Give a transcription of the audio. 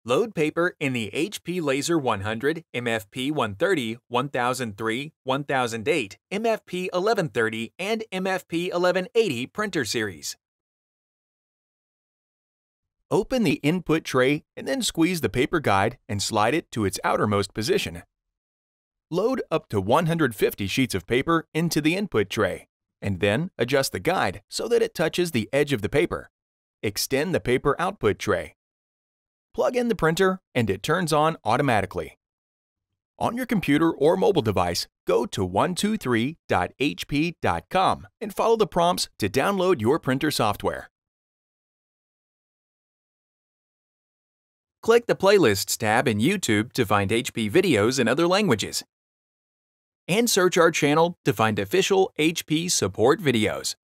Load paper in the HP Laser 100, MFP 130, 1003, 1008, MFP 1130, and MFP 1180 printer series. Open the input tray and then squeeze the paper guide and slide it to its outermost position. Load up to 150 sheets of paper into the input tray, and then adjust the guide so that it touches the edge of the paper. Extend the paper output tray. Plug in the printer and it turns on automatically. On your computer or mobile device, go to 123.hp.com and follow the prompts to download your printer software. Click the Playlists tab in YouTube to find HP videos in other languages. And search our channel to find official HP support videos.